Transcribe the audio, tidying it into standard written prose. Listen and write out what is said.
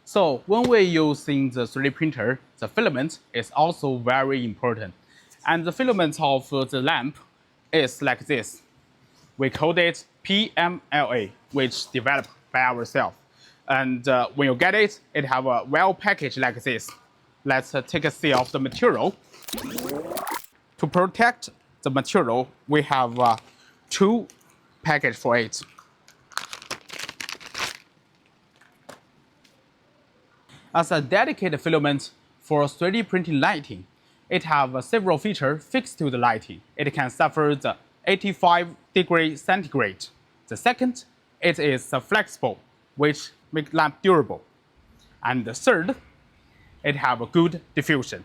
So when we're using the 3D printer, the filament is also very important. And the filament of the lamp is like this. We call it PMLA, which developed by ourselves. And when you get it, it have a well packaged like this. Let's take a see of the material. To protect the material, we have two packages for it. As a dedicated filament for 3D printing lighting, it has several features fixed to the lighting. It can suffer the 85° centigrade. The second, it is flexible, which makes lamp durable. And the third, it has a good diffusion.